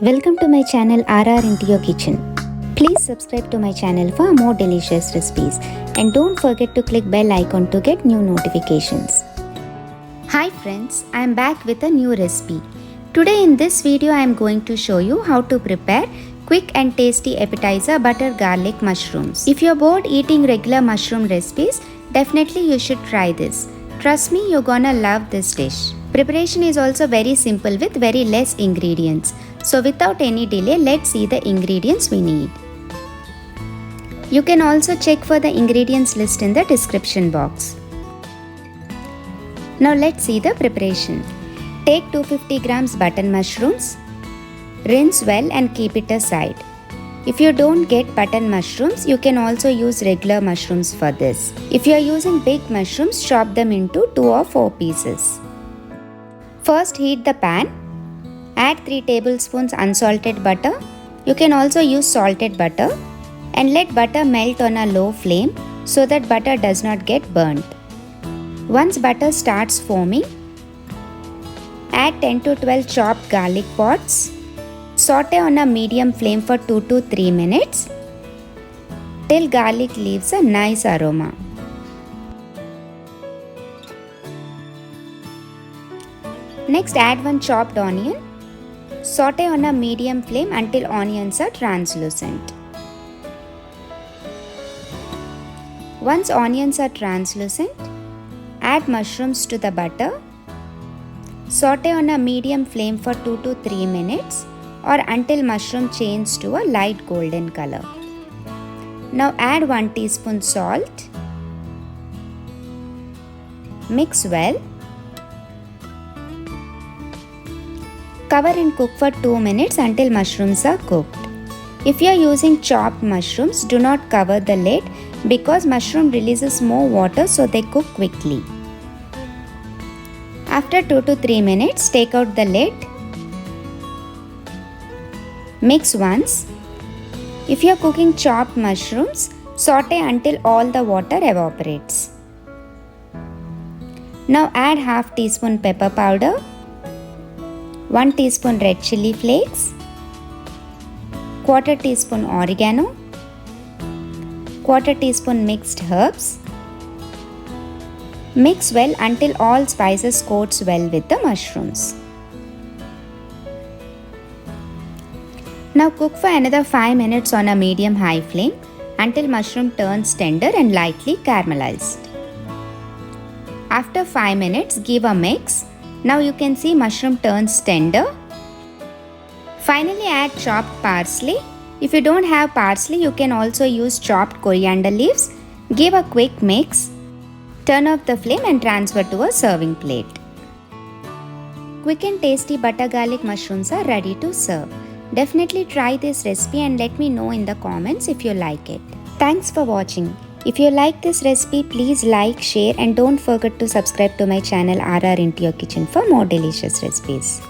Welcome to my channel RR Into Your Kitchen. Please subscribe to my channel for more delicious recipes and don't forget to click bell icon to get new notifications. Hi friends, I am back with a new recipe. Today in this video I am going to show you how to prepare quick and tasty appetizer butter garlic mushrooms. If you're bored eating regular mushroom recipes, definitely you should try this. Trust me, you're gonna love this dish. Preparation is also very simple with very less ingredients. So without any delay, let's see the ingredients we need. You can also check for the ingredients list in the description box. Now let's see the preparation. Take 250 grams button mushrooms. Rinse well and keep it aside. If you don't get button mushrooms, you can also use regular mushrooms for this. If you are using big mushrooms, chop them into 2 or 4 pieces. First heat the pan. Add 3 tablespoons unsalted butter. You can also use salted butter. And let butter melt on a low flame so that butter does not get burnt. Once butter starts foaming, add 10 to 12 chopped garlic pods. Saute on a medium flame for 2 to 3 minutes till garlic leaves a nice aroma. Next add 1 chopped onion. Saute on a medium flame until onions are translucent. Once onions are translucent, add mushrooms to the butter. Saute on a medium flame for 2 to 3 minutes or until mushroom changes to a light golden color. Now add 1 teaspoon salt. Mix well. Cover and cook for 2 minutes until mushrooms are cooked. If you are using chopped mushrooms, do not cover the lid because mushroom releases more water so they cook quickly. After 2 to 3 minutes, take out the lid. Mix once. If you are cooking chopped mushrooms, saute until all the water evaporates. Now add half teaspoon pepper powder, 1 teaspoon red chilli flakes, quarter teaspoon oregano, quarter teaspoon mixed herbs. Mix well until all spices coats well with the mushrooms. Now cook for another 5 minutes on a medium-high flame until mushroom turns tender and lightly caramelized. After 5 minutes, give a mix. Now you can see mushroom turns tender. Finally add chopped parsley. If you don't have parsley, you can also use chopped coriander leaves. Give a quick mix. Turn off the flame and transfer to a serving plate. Quick and tasty butter garlic mushrooms are ready to serve. Definitely try this recipe and let me know in the comments if you like it. Thanks for watching. If you like this recipe, please like, share and don't forget to subscribe to my channel RR Into Your Kitchen for more delicious recipes.